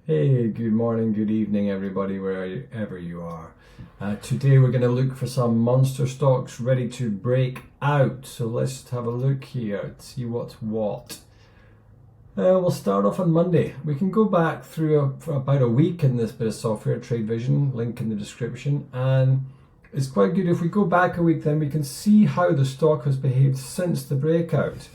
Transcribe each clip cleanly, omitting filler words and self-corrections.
Hey, good morning, good evening, everybody, wherever you are. Today we're going to look for some monster stocks ready to break out. So let's have a look here and see what's what. We'll start off on Monday. We can go back through for about a week in this bit of software, Trade Vision, link in the description. And it's quite good if we go back a week, then we can see how the stock has behaved since the breakout.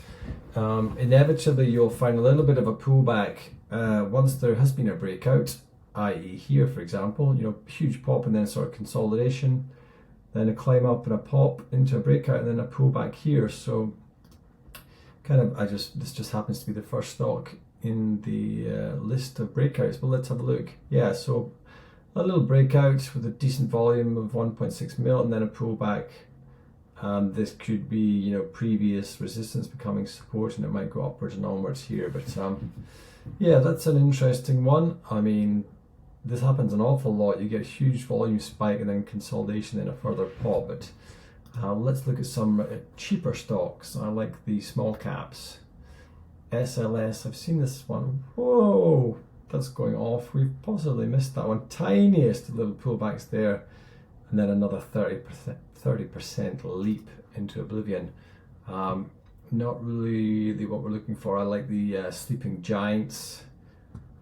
Inevitably, you'll find a little bit of a pullback once there has been a breakout, i.e. here, for example, huge pop and then sort of consolidation, then a climb up and a pop into a breakout and then a pullback here. So this just happens to be the first stock in the list of breakouts, but let's have a look. Yeah, so a little breakout with a decent volume of 1.6 mil and then a pullback. This could be, previous resistance becoming support, and it might go upwards and onwards here. But yeah, that's an interesting one. I mean, this happens an awful lot. You get a huge volume spike and then consolidation and a further pop. But let's look at some cheaper stocks. I like the small caps. SLS, I've seen this one. Whoa, that's going off. We've possibly missed that one. Tiniest little pullbacks there, and then another 30% leap into oblivion. Not really what we're looking for. I like the sleeping giants.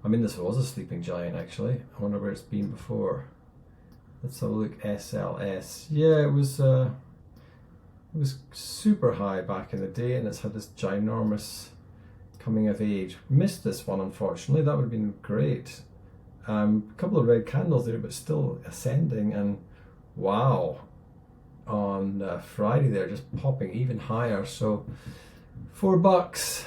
I mean, this was a sleeping giant actually. I wonder where it's been before. Let's have a look. SLS. Yeah, it was super high back in the day, and it's had this ginormous coming of age. Missed this one, unfortunately. That would have been great. A couple of red candles there, but still ascending, and wow, on Friday they're just popping even higher. So $4.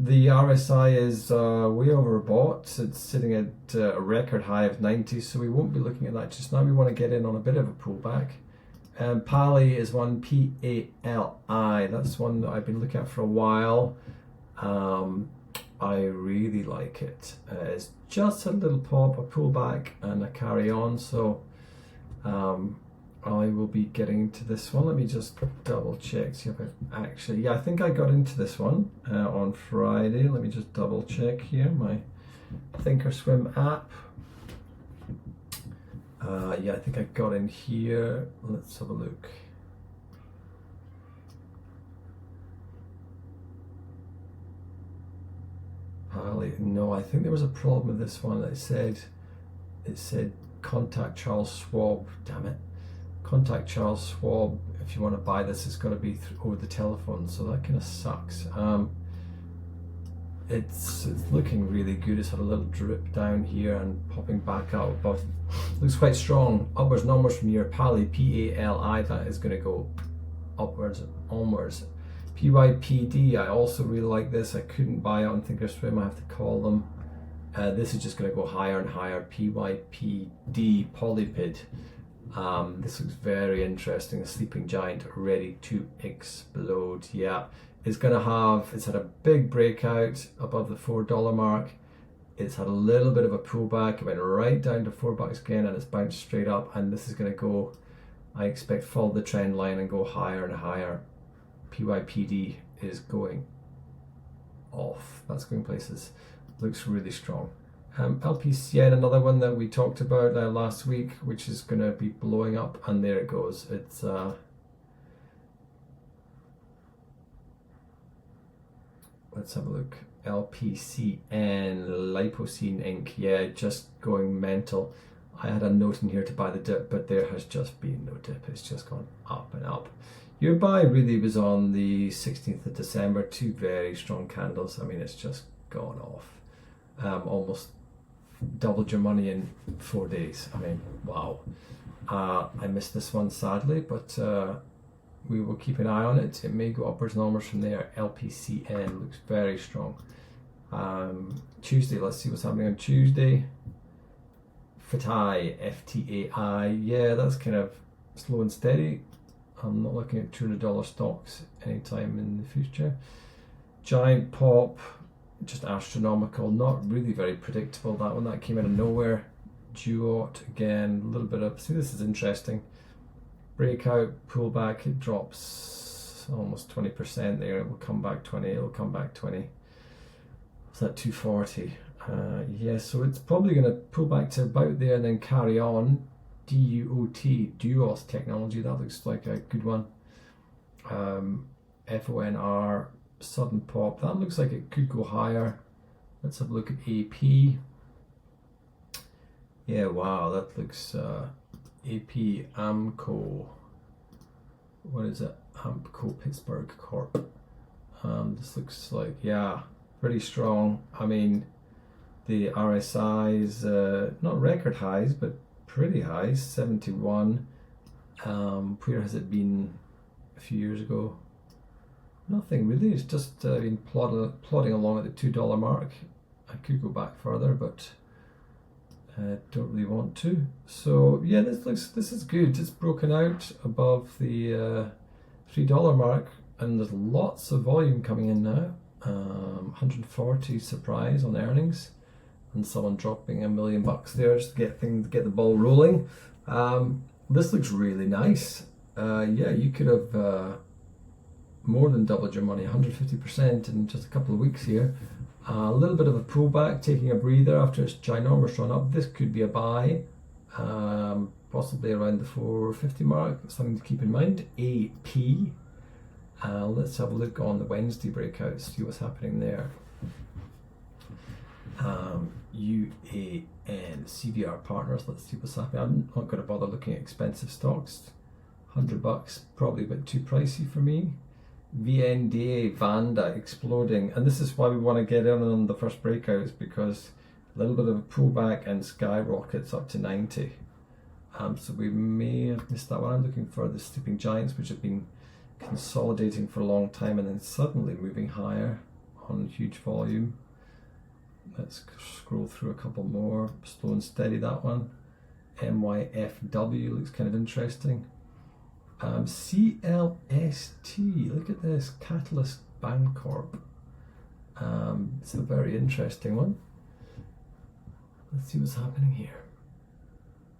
The RSI is way overbought. It's sitting at a record high of 90, so we won't be looking at that just now. We want to get in on a bit of a pullback. Pali is one, P-A-L-I. That's one that I've been looking at for a while. I really like it. It's just a little pop, a pullback, and a carry on. So I will be getting into this one. Let me just double check, see if I actually, yeah, I think I got into this one on Friday. Let me just double check here, my Thinkorswim app. Yeah, I think I got in here. Let's have a look. No, I think there was a problem with this one. It said contact Charles Schwab. Damn it. Contact Charles Schwab if you want to buy this. It's got to be over the telephone, so that kind of sucks. It's looking really good. It's had a little drip down here and popping back out, but looks quite strong. Upwards and onwards from here. Pali, P-A-L-I, that is going to go upwards and onwards. PYPD, I also really like this. I couldn't buy it on Thinkorswim. I have to call them. This is just going to go higher and higher. PYPD, Polypid. This looks very interesting. A sleeping giant ready to explode. Yeah, it's had a big breakout above the $4 mark. It's had a little bit of a pullback. It went right down to $4 again, and it's bounced straight up. And this is going to go, I expect, follow the trend line and go higher and higher. PYPD is going off. That's going places. Looks really strong. LPCN, another one that we talked about last week, which is going to be blowing up, and there it goes. It's let's have a look. LPCN, Lipocene Inc. Yeah, just going mental. I had a note in here to buy the dip, but there has just been no dip. It's just gone up and up. Your buy really was on the 16th of December. Two very strong candles. I mean, it's just gone off. Almost doubled your money in 4 days. I mean, wow. I missed this one sadly, but we will keep an eye on it. It may go upwards and onwards from there. LPCN looks very strong. Tuesday, let's see what's happening on Tuesday. FTAI, F-T-A-I. Yeah, that's kind of slow and steady. I'm not looking at $200 stocks anytime in the future. Giant pop, just astronomical, not really very predictable. That one, that came out of nowhere. Duot, again, a little bit of, see, this is interesting. Breakout, pullback, it drops almost 20% there. It will come back 20, it'll come back 20. It's at 240. Yeah, so it's probably going to pull back to about there and then carry on. DUOT, Duos Technology, that looks like a good one. FONR, Sudden Pop, that looks like it could go higher. Let's have a look at AP. Yeah, wow, that looks AP Amco. What is it? Amco Pittsburgh Corp. This looks like, yeah, pretty strong. I mean, the RSI is not record highs, but pretty high, 71. Where has it been a few years ago? Nothing really. It's just been plodding along at the $2 mark. I could go back further, but don't really want to. So yeah, this is good. It's broken out above the $3 mark, and there's lots of volume coming in now. 140 surprise on earnings, and someone dropping $1 million there just to get the ball rolling. This looks really nice. Yeah, you could have more than doubled your money, 150% in just a couple of weeks here. A little bit of a pullback, taking a breather after its ginormous run up. This could be a buy, possibly around the 450 mark. Something to keep in mind. AP. Let's have a look on the Wednesday breakouts, see what's happening there. UAN, CVR Partners, let's see what's happening. I'm not going to bother looking at expensive stocks. $100, probably a bit too pricey for me. VNDA, Vanda, exploding. And this is why we want to get in on the first breakouts, because a little bit of a pullback and skyrockets up to 90. So we may have missed that one. I'm looking for the sleeping giants, which have been consolidating for a long time and then suddenly moving higher on huge volume. Let's scroll through a couple more. Slow and steady, that one. MYFW looks kind of interesting. CLST, look at this, Catalyst Bancorp. It's a very interesting one. Let's see what's happening here.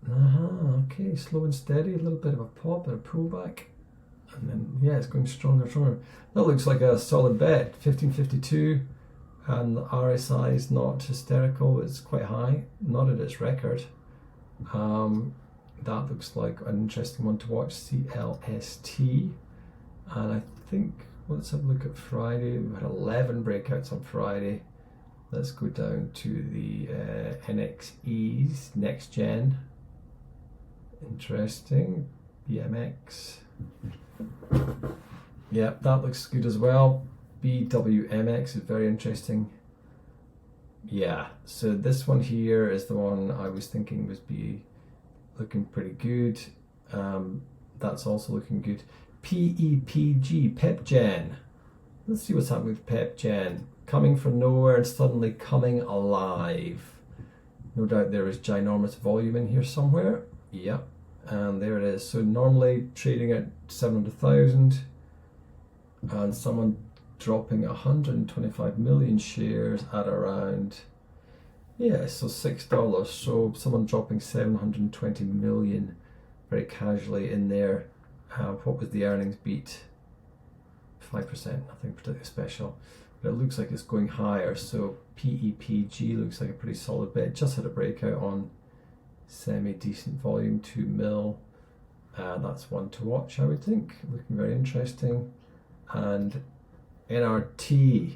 Okay, slow and steady, a little bit of a pop and a pullback. And then, yeah, it's going stronger and stronger. That looks like a solid bet, 1552. And the RSI is not hysterical, it's quite high, not at its record. That looks like an interesting one to watch, CLST. And I think, let's have a look at Friday. We had 11 breakouts on Friday. Let's go down to the NXEs, next gen. Interesting. BMX. Yeah, that looks good as well. BWMX is very interesting. Yeah, so this one here is the one I was thinking was looking pretty good. That's also looking good. PEPG, PepGen. Let's see what's happening with PepGen. Coming from nowhere and suddenly coming alive. No doubt there is ginormous volume in here somewhere. Yep, and there it is. So normally trading at 700,000 and someone dropping 125 million shares at around, yeah, so $6. So someone dropping 720 million very casually in there. What was the earnings beat? 5%, nothing particularly special. But it looks like it's going higher. So PEPG looks like a pretty solid bet. Just had a breakout on semi-decent volume, 2 mil. That's one to watch, I would think. Looking very interesting. And NRT,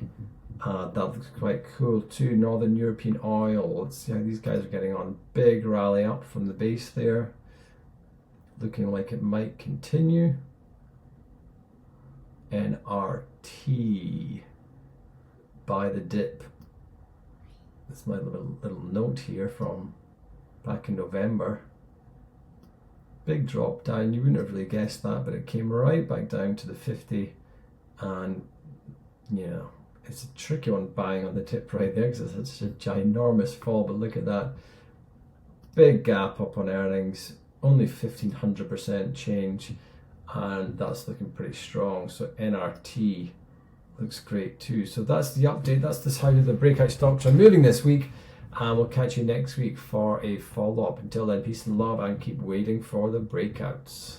that looks quite cool too. Northern European Oil. Let's see how these guys are getting on. Big rally up from the base there. Looking like it might continue. NRT, buy the dip. That's my little note here from back in November. Big drop down. You wouldn't have really guessed that, but it came right back down to the 50. And you know, it's a tricky one buying on the tip right there because it's such a ginormous fall. But look at that big gap up on earnings, only 1,500% change, and that's looking pretty strong. So NRT looks great too. So that's the update. That's how the breakout stocks are moving this week, and we'll catch you next week for a follow-up. Until then, peace and love, and keep waiting for the breakouts.